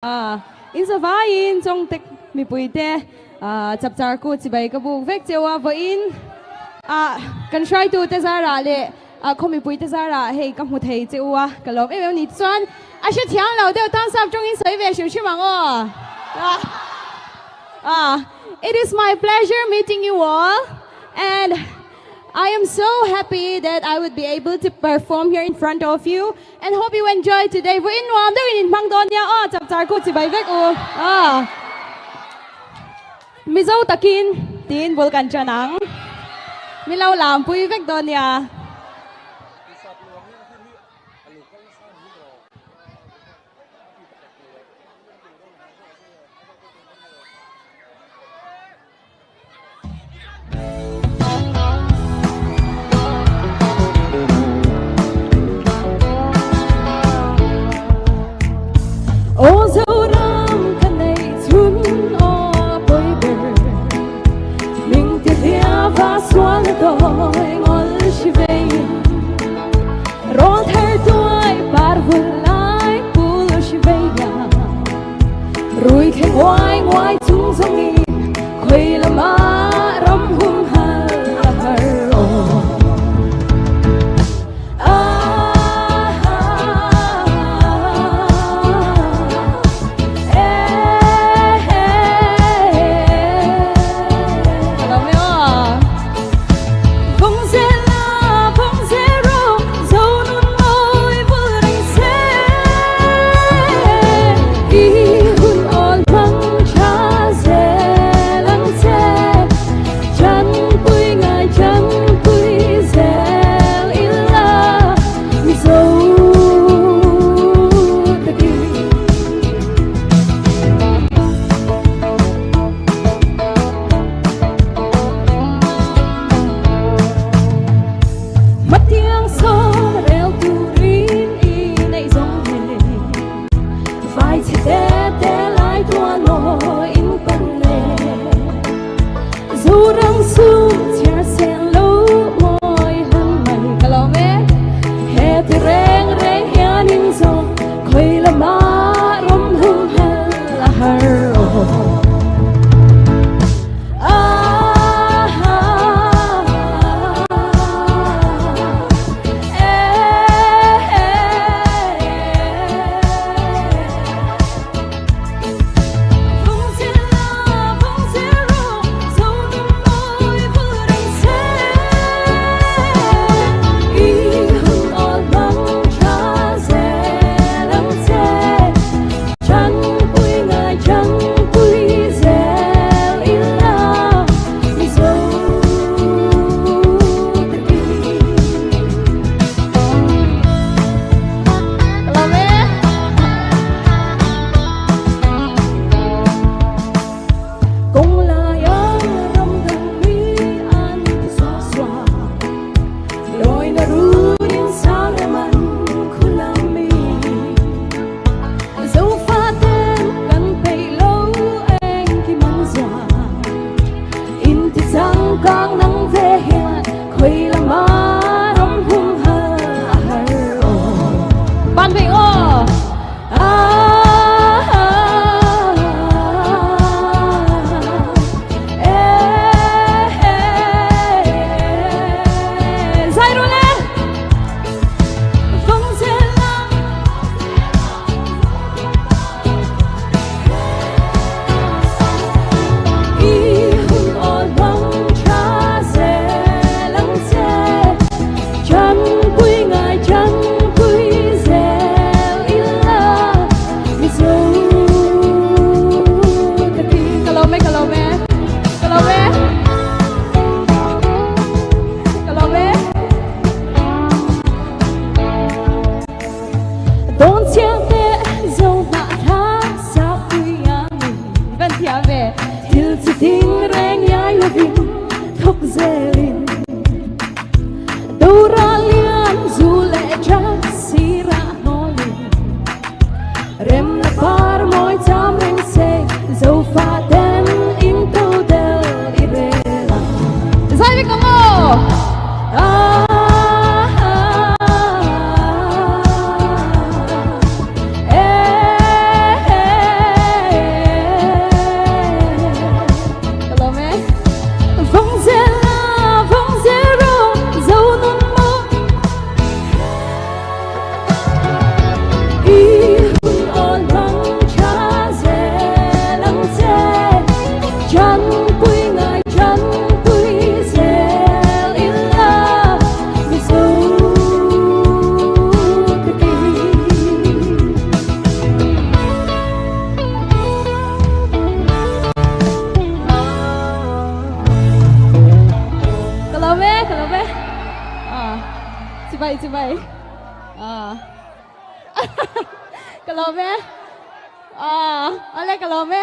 in sa vain trong tek mi puite chap char ko chibai ka bu vek chewa vo in kan try to te zara le khomi puite zara hei kam hu thei chewa kalom em ni chuan a she thiang lo de tan sap trong in sai ve shu chi mang it is my pleasure meeting you all, and I am so happy that I would be able to perform here in front of you, and hope you enjoy today. Với Noam đó in mang đón nha, chập char cô chỉ bài vek mi dâu takin tin bol kan chanang, mi lau làm pui vek đón nha. Ô dấu răng khăn này chun o bơi bờ mình tiếc thia và xoắn đôi ngol chỉ về rồi thay tuổi bar vừa lại buồn chỉ về nhà rồi khi ngoài ngoài chúng sông đi khuấy làm má rắm hum hà กะโลเบ้จิบไปกะโลเบ้อะไรกะโลเบ้